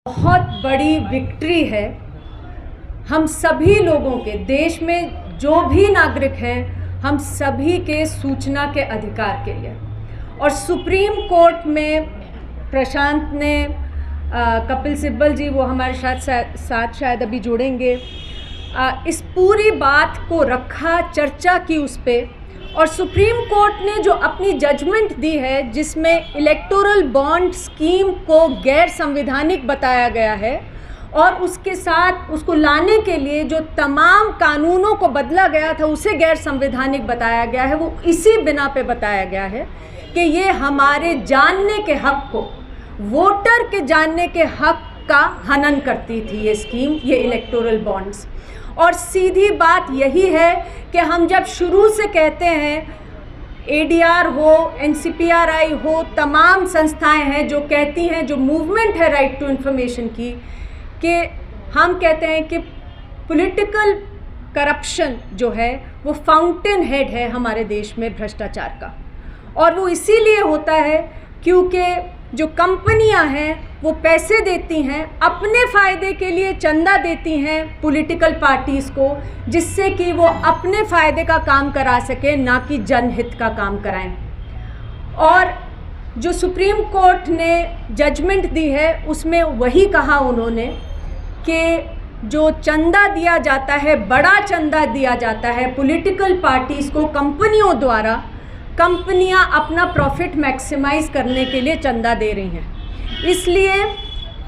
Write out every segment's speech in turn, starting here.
बहुत बड़ी विक्ट्री है हम सभी लोगों के, देश में जो भी नागरिक हैं हम सभी के सूचना के अधिकार के लिए। और सुप्रीम कोर्ट में प्रशांत ने कपिल सिब्बल जी, वो हमारे साथ शायद अभी जुड़ेंगे, इस पूरी बात को रखा, चर्चा की उस पर। और सुप्रीम कोर्ट ने जो अपनी जजमेंट दी है जिसमें इलेक्टोरल बॉन्ड स्कीम को गैर संवैधानिक बताया गया है और उसके साथ उसको लाने के लिए जो तमाम कानूनों को बदला गया था उसे गैर संवैधानिक बताया गया है, वो इसी बिना पे बताया गया है कि ये हमारे जानने के हक को, वोटर के जानने के हक का हनन करती थी ये स्कीम, ये इलेक्टोरल बॉन्ड्स। और सीधी बात यही है कि हम जब शुरू से कहते हैं, ADR हो, NCPRI हो, तमाम संस्थाएं हैं जो कहती हैं, जो मूवमेंट है राइट टू इन्फॉर्मेशन की, कि हम कहते हैं कि पॉलिटिकल करप्शन जो है वो फाउंटेन हेड है हमारे देश में भ्रष्टाचार का। और वो इसीलिए होता है क्योंकि जो कंपनियां हैं वो पैसे देती हैं, अपने फ़ायदे के लिए चंदा देती हैं पॉलिटिकल पार्टीज़ को, जिससे कि वो अपने फ़ायदे का काम करा सके, ना कि जनहित का काम कराएं। और जो सुप्रीम कोर्ट ने जजमेंट दी है उसमें वही कहा उन्होंने कि जो चंदा दिया जाता है, बड़ा चंदा दिया जाता है पॉलिटिकल पार्टीज़ को कंपनियों द्वारा, कंपनियां अपना प्रॉफिट मैक्सिमाइज करने के लिए चंदा दे रही हैं। इसलिए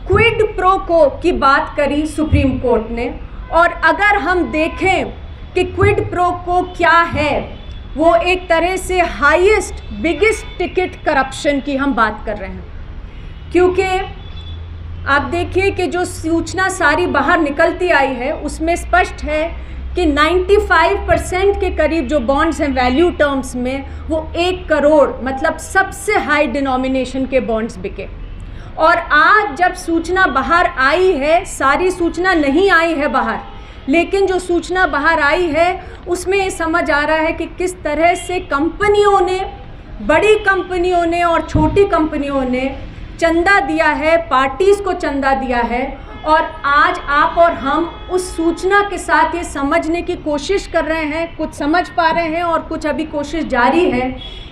क्विड प्रो को की बात करी सुप्रीम कोर्ट ने। और अगर हम देखें कि क्विड प्रो को क्या है, वो एक तरह से हाईएस्ट, बिगेस्ट टिकट करप्शन की हम बात कर रहे हैं। क्योंकि आप देखिए कि जो सूचना सारी बाहर निकलती आई है उसमें स्पष्ट है कि 95% के करीब जो बॉन्ड्स हैं वैल्यू टर्म्स में, वो 1 करोड़, मतलब सबसे हाई डिनोमिनेशन के बॉन्ड्स बिके। और आज जब सूचना बाहर आई है, सारी सूचना नहीं आई है बाहर, लेकिन जो सूचना बाहर आई है उसमें ये समझ आ रहा है कि किस तरह से कंपनियों ने, बड़ी कंपनियों ने और छोटी कंपनियों ने चंदा दिया है, पार्टीज़ को चंदा दिया है। और आज आप और हम उस सूचना के साथ ये समझने की कोशिश कर रहे हैं, कुछ समझ पा रहे हैं और कुछ अभी कोशिश जारी है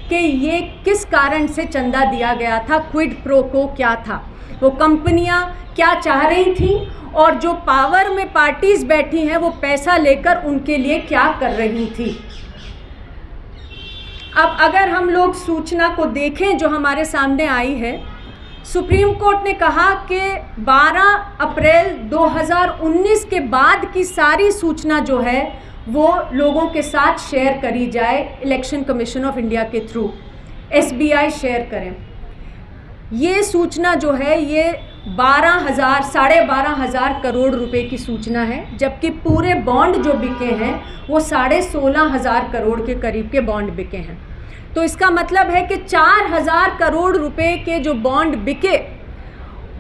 कि ये किस कारण से चंदा दिया गया था, क्विड प्रो को क्या था, वो कंपनियां क्या चाह रही थी और जो पावर में पार्टीज़ बैठी हैं वो पैसा लेकर उनके लिए क्या कर रही थी। अब अगर हम लोग सूचना को देखें जो हमारे सामने आई है, सुप्रीम कोर्ट ने कहा कि 12 अप्रैल 2019 के बाद की सारी सूचना जो है वो लोगों के साथ शेयर करी जाए, इलेक्शन कमीशन ऑफ इंडिया के थ्रू SBI शेयर करें। ये सूचना जो है ये 12,500 करोड़ रुपए की सूचना है, जबकि पूरे बॉन्ड जो बिके हैं वो 16,500 करोड़ के करीब के बॉन्ड बिके हैं। तो इसका मतलब है कि 4,000 करोड़ रुपए के जो बॉन्ड बिके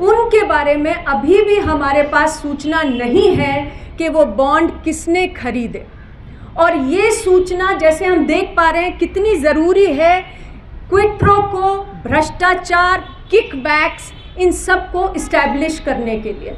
उनके बारे में अभी भी हमारे पास सूचना नहीं है कि वो बॉन्ड किसने खरीदे। और ये सूचना, जैसे हम देख पा रहे हैं, कितनी ज़रूरी है क्विड प्रो को, भ्रष्टाचार, किकबैक्स, इन सब को इस्टेब्लिश करने के लिए।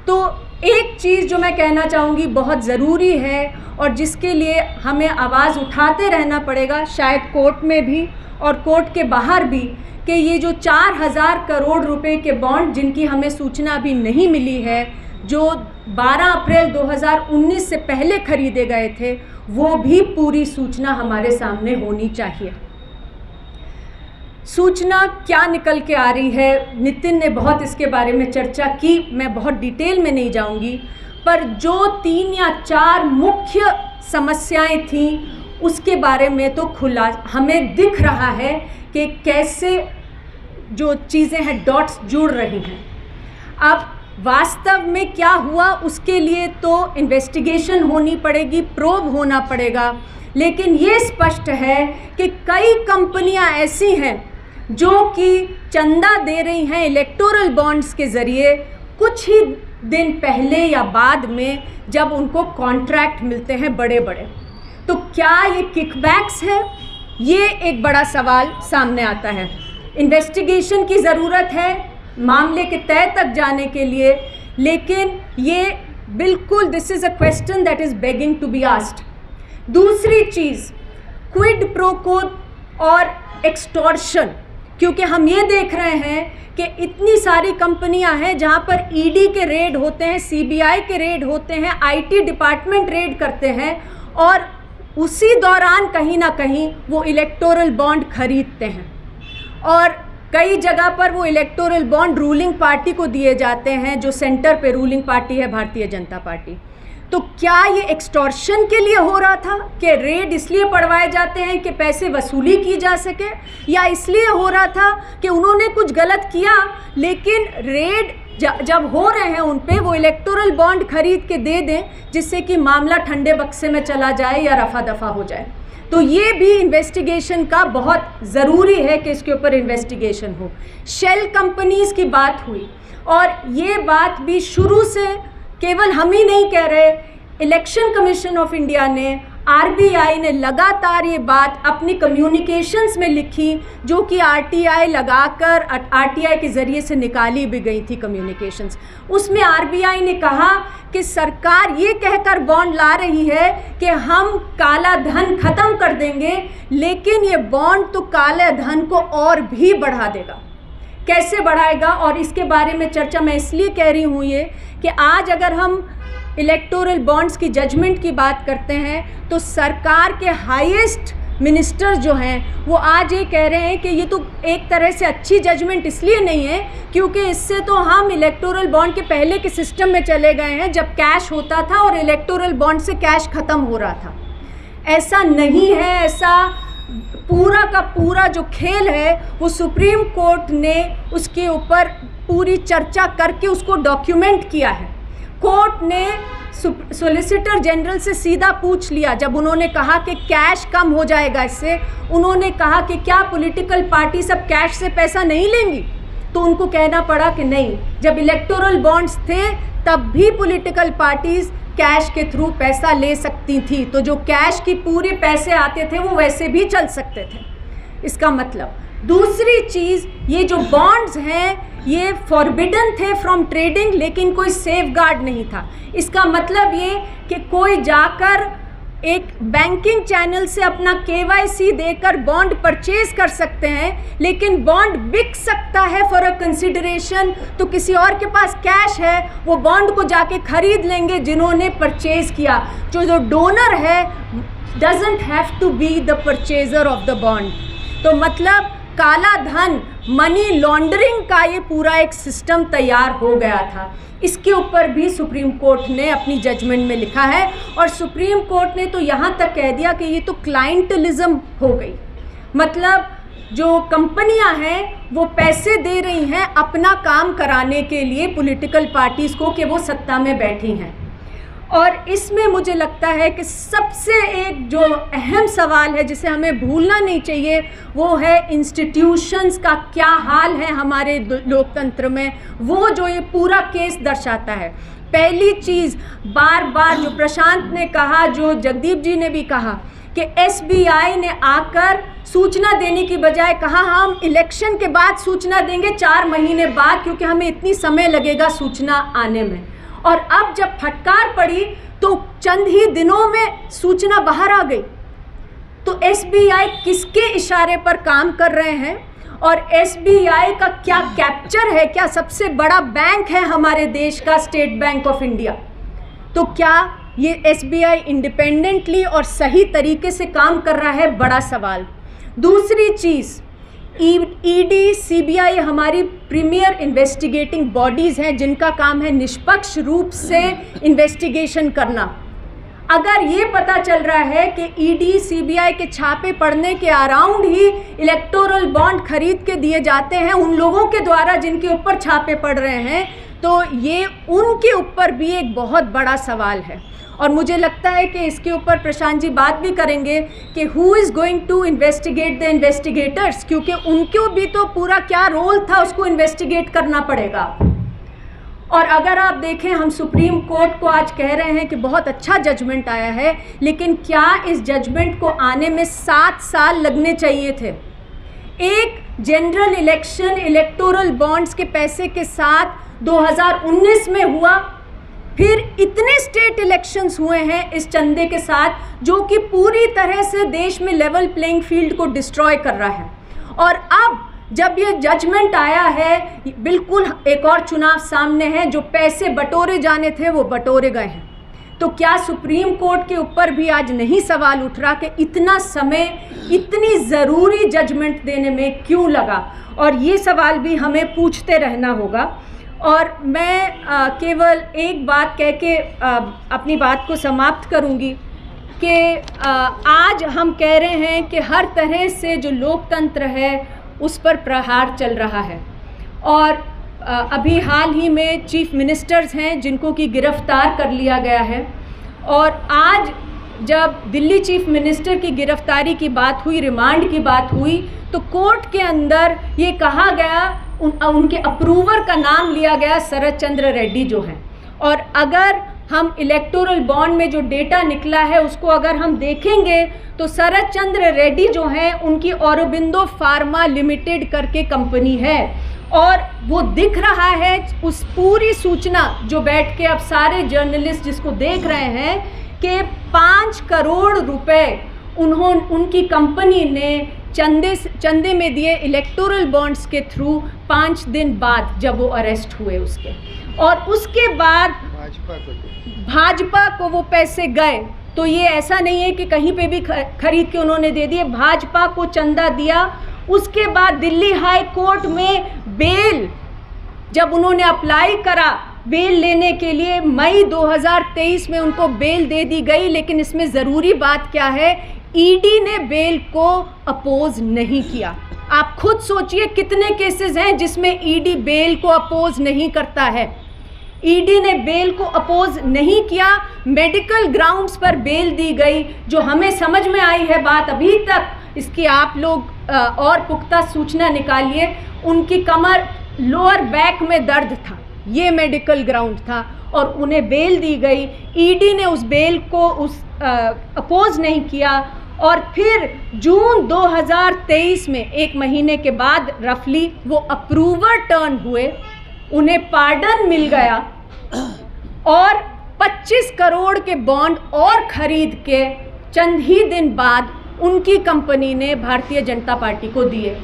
तो एक चीज़ जो मैं कहना चाहूँगी बहुत ज़रूरी है और जिसके लिए हमें आवाज़ उठाते रहना पड़ेगा, शायद कोर्ट में भी और कोर्ट के बाहर भी, कि ये जो 4,000 करोड़ रुपए के बॉन्ड जिनकी हमें सूचना अभी नहीं मिली है, जो 12 अप्रैल 2019 से पहले खरीदे गए थे, वो भी पूरी सूचना हमारे सामने होनी चाहिए। सूचना क्या निकल के आ रही है, नितिन ने बहुत इसके बारे में चर्चा की, मैं बहुत डिटेल में नहीं जाऊंगी, पर जो 3 या 4 मुख्य समस्याएं थीं उसके बारे में तो खुला हमें दिख रहा है कि कैसे जो चीज़ें हैं डॉट्स जुड़ रही हैं। अब वास्तव में क्या हुआ उसके लिए तो इन्वेस्टिगेशन होनी पड़ेगी, प्रोब होना पड़ेगा, लेकिन ये स्पष्ट है कि कई कंपनियां ऐसी हैं जो कि चंदा दे रही हैं इलेक्टोरल बॉन्ड्स के ज़रिए कुछ ही दिन पहले या बाद में, जब उनको कॉन्ट्रैक्ट मिलते हैं बड़े बड़े। तो क्या ये किकबैक्स है? ये एक बड़ा सवाल सामने आता है। इन्वेस्टिगेशन की ज़रूरत है, मामले के तय तक जाने के लिए, लेकिन ये बिल्कुल this is a question that is begging to be asked. दूसरी चीज़, क्विड प्रो को और एक्सटॉर्शन, क्योंकि हम ये देख रहे हैं कि इतनी सारी कंपनियां हैं जहां पर ईडी के रेड होते हैं, सीबीआई के रेड होते हैं, आईटी डिपार्टमेंट रेड करते हैं, और उसी दौरान कहीं ना कहीं वो इलेक्टोरल बॉन्ड खरीदते हैं, और कई जगह पर वो इलेक्टोरल बॉन्ड रूलिंग पार्टी को दिए जाते हैं, जो सेंटर पे रूलिंग पार्टी है भारतीय जनता पार्टी। तो क्या ये एक्सटॉर्शन के लिए हो रहा था कि रेड इसलिए पड़वाए जाते हैं कि पैसे वसूली की जा सके, या इसलिए हो रहा था कि उन्होंने कुछ गलत किया लेकिन रेड जब हो रहे हैं उन पे वो इलेक्टोरल बॉन्ड खरीद के दे दें जिससे कि मामला ठंडे बक्से में चला जाए या रफा दफा हो जाए? तो ये भी इन्वेस्टिगेशन का बहुत ज़रूरी है कि इसके ऊपर इन्वेस्टिगेशन हो। शेल कंपनीज़ की बात हुई, और ये बात भी शुरू से केवल हम ही नहीं कह रहे, इलेक्शन कमीशन ऑफ इंडिया ने, आरबीआई ने लगातार ये बात अपनी कम्युनिकेशंस में लिखी, जो कि आरटीआई लगाकर आरटीआई के ज़रिए से निकाली भी गई थी कम्युनिकेशंस। उसमें आरबीआई ने कहा कि सरकार ये कहकर बॉन्ड ला रही है कि हम काला धन ख़त्म कर देंगे, लेकिन ये बॉन्ड तो काले धन को और भी बढ़ा देगा। कैसे बढ़ाएगा? और इसके बारे में चर्चा मैं इसलिए कह रही हूँ ये कि आज अगर हम इलेक्टोरल बॉन्ड्स की जजमेंट की बात करते हैं तो सरकार के हाईएस्ट मिनिस्टर जो हैं वो आज ये कह रहे हैं कि ये तो एक तरह से अच्छी जजमेंट इसलिए नहीं है क्योंकि इससे तो हम इलेक्टोरल बॉन्ड के पहले के सिस्टम में चले गए हैं जब कैश होता था और इलेक्टोरल बॉन्ड से कैश ख़त्म हो रहा था। ऐसा नहीं है, ऐसा पूरा का पूरा जो खेल है वो सुप्रीम कोर्ट ने उसके ऊपर पूरी चर्चा करके उसको डॉक्यूमेंट किया है। कोर्ट ने सॉलिसिटर जनरल से सीधा पूछ लिया, जब उन्होंने कहा कि कैश कम हो जाएगा इससे, उन्होंने कहा कि क्या पॉलिटिकल पार्टी सब कैश से पैसा नहीं लेंगी? तो उनको कहना पड़ा कि नहीं, जब इलेक्टोरल बॉन्ड्स थे तब भी पॉलिटिकल पार्टीज़ कैश के थ्रू पैसा ले सकती थी, तो जो कैश की पूरे पैसे आते थे वो वैसे भी चल सकते थे। इसका मतलब दूसरी चीज़, ये जो बॉन्ड्स हैं ये फॉरबिडन थे फ्रॉम ट्रेडिंग, लेकिन कोई सेफ गार्ड नहीं था। इसका मतलब ये कि कोई जाकर एक बैंकिंग चैनल से अपना KYC देकर बॉन्ड परचेज कर सकते हैं, लेकिन बॉन्ड बिक सकता है फॉर अ कंसिडरेशन, तो किसी और के पास कैश है वो बॉन्ड को जाके खरीद लेंगे जिन्होंने परचेज किया। जो डोनर है doesn't have to be the purchaser of the bond. तो मतलब काला धन, मनी लॉन्ड्रिंग का ये पूरा एक सिस्टम तैयार हो गया था। इसके ऊपर भी सुप्रीम कोर्ट ने अपनी जजमेंट में लिखा है, और सुप्रीम कोर्ट ने तो यहाँ तक कह दिया कि ये तो क्लाइंटलिज्म हो गई। मतलब जो कंपनियां हैं वो पैसे दे रही हैं अपना काम कराने के लिए पॉलिटिकल पार्टीज़ को कि वो सत्ता में बैठी हैं। और इसमें मुझे लगता है कि सबसे एक जो अहम सवाल है जिसे हमें भूलना नहीं चाहिए वो है इंस्टीट्यूशंस का क्या हाल है हमारे लोकतंत्र में, वो जो ये पूरा केस दर्शाता है। पहली चीज़, बार बार जो प्रशांत ने कहा, जो जगदीप जी ने भी कहा कि SBI ने आकर सूचना देने की बजाय कहा हम इलेक्शन के बाद सूचना देंगे, 4 महीने बाद, क्योंकि हमें इतनी समय लगेगा सूचना आने में। और अब जब फटकार पड़ी तो चंद ही दिनों में सूचना बाहर आ गई। तो SBI किसके इशारे पर काम कर रहे हैं, और SBI का क्या कैप्चर है? क्या सबसे बड़ा बैंक है हमारे देश का स्टेट बैंक ऑफ इंडिया, तो क्या ये SBI इंडिपेंडेंटली और सही तरीके से काम कर रहा है? बड़ा सवाल। दूसरी चीज़, ED, CBI हमारी प्रीमियर इन्वेस्टिगेटिंग बॉडीज़ हैं जिनका काम है निष्पक्ष रूप से इन्वेस्टिगेशन करना। अगर ये पता चल रहा है कि ED, CBI के छापे पड़ने के अराउंड ही इलेक्टोरल बॉन्ड खरीद के दिए जाते हैं उन लोगों के द्वारा जिनके ऊपर छापे पड़ रहे हैं, तो ये उनके ऊपर भी एक बहुत बड़ा सवाल है। और मुझे लगता है कि इसके ऊपर प्रशांत जी बात भी करेंगे कि who is going to investigate the investigators, क्योंकि उनको भी तो पूरा क्या रोल था उसको इन्वेस्टिगेट करना पड़ेगा। और अगर आप देखें, हम सुप्रीम कोर्ट को आज कह रहे हैं कि बहुत अच्छा जजमेंट आया है, लेकिन क्या इस जजमेंट को आने में 7 साल लगने चाहिए थे? एक जनरल इलेक्शन इलेक्टोरल बॉन्ड्स के पैसे के साथ 2019 में हुआ, फिर इतने स्टेट इलेक्शंस हुए हैं इस चंदे के साथ जो कि पूरी तरह से देश में लेवल प्लेइंग फील्ड को डिस्ट्रॉय कर रहा है। और अब जब ये जजमेंट आया है, बिल्कुल एक और चुनाव सामने है, जो पैसे बटोरे जाने थे वो बटोरे गए हैं। तो क्या सुप्रीम कोर्ट के ऊपर भी आज नहीं सवाल उठ रहा कि इतना समय इतनी ज़रूरी जजमेंट देने में क्यों लगा? और ये सवाल भी हमें पूछते रहना होगा। और मैं केवल एक बात कह के अपनी बात को समाप्त करूंगी कि आज हम कह रहे हैं कि हर तरह से जो लोकतंत्र है उस पर प्रहार चल रहा है। और अभी हाल ही में चीफ मिनिस्टर्स हैं जिनको कि गिरफ्तार कर लिया गया है। और आज जब दिल्ली चीफ मिनिस्टर की गिरफ्तारी की बात हुई, रिमांड की बात हुई, तो कोर्ट के अंदर ये कहा गया, उनके अप्रूवर का नाम लिया गया शरद चंद्र रेड्डी जो हैं। और अगर हम इलेक्टोरल बॉन्ड में जो डेटा निकला है उसको अगर हम देखेंगे तो शरद चंद्र रेड्डी जो हैं उनकी औरोबिंदो फार्मा लिमिटेड करके कंपनी है। और वो दिख रहा है उस पूरी सूचना जो बैठ के अब सारे जर्नलिस्ट जिसको देख रहे हैं कि 5 करोड़ रुपए उनकी कंपनी ने चंदे में दिए इलेक्टोरल बॉन्ड्स के थ्रू 5 दिन बाद जब वो अरेस्ट हुए उसके। और उसके बाद भाजपा को वो पैसे गए। तो ये ऐसा नहीं है कि कहीं पे भी खरीद के उन्होंने दे दिए, भाजपा को चंदा दिया। उसके बाद दिल्ली हाई कोर्ट में बेल जब उन्होंने अप्लाई करा बेल लेने के लिए, मई 2023 में उनको बेल दे दी गई। लेकिन इसमें ज़रूरी बात क्या है, ईडी ने बेल को अपोज नहीं किया। आप खुद सोचिए कितने केसेस हैं जिसमें ईडी बेल को अपोज नहीं करता है। ईडी ने बेल को अपोज नहीं किया, मेडिकल ग्राउंड्स पर बेल दी गई। जो हमें समझ में आई है बात अभी तक, इसकी आप लोग और पुख्ता सूचना निकालिए, उनकी कमर लोअर बैक में दर्द था, ये मेडिकल ग्राउंड था और उन्हें बेल दी गई। ईडी ने उस बेल को अपोज नहीं किया। और फिर जून 2023 में, 1 महीने के बाद रफली, वो अप्रूवर टर्न हुए, उन्हें पार्डन मिल गया और 25 करोड़ के बॉन्ड और खरीद के चंद ही दिन बाद उनकी कंपनी ने भारतीय जनता पार्टी को दिए।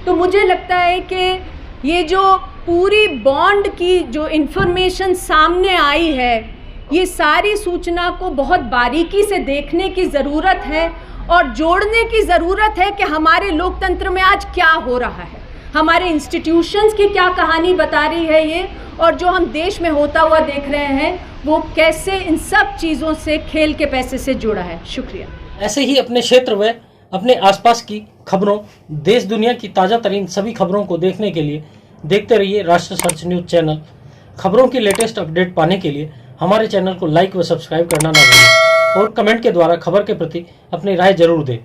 तो मुझे लगता है कि ये जो पूरी बॉन्ड की जो इन्फॉर्मेशन सामने आई है, ये सारी सूचना को बहुत बारीकी से देखने की ज़रूरत है और जोड़ने की ज़रूरत है कि हमारे लोकतंत्र में आज क्या हो रहा है, हमारे इंस्टीट्यूशंस की क्या कहानी बता रही है ये, और जो हम देश में होता हुआ देख रहे हैं वो कैसे इन सब चीज़ों से खेल के पैसे से जुड़ा है। शुक्रिया। ऐसे ही अपने क्षेत्र व अपने आसपास की खबरों, देश दुनिया की ताज़ा तरीन सभी खबरों को देखने के लिए देखते रहिए राष्ट्र सर्च न्यूज़ चैनल। खबरों की लेटेस्ट अपडेट पाने के लिए हमारे चैनल को लाइक व सब्सक्राइब करना ना भूलें और कमेंट के द्वारा खबर के प्रति अपनी राय जरूर दें।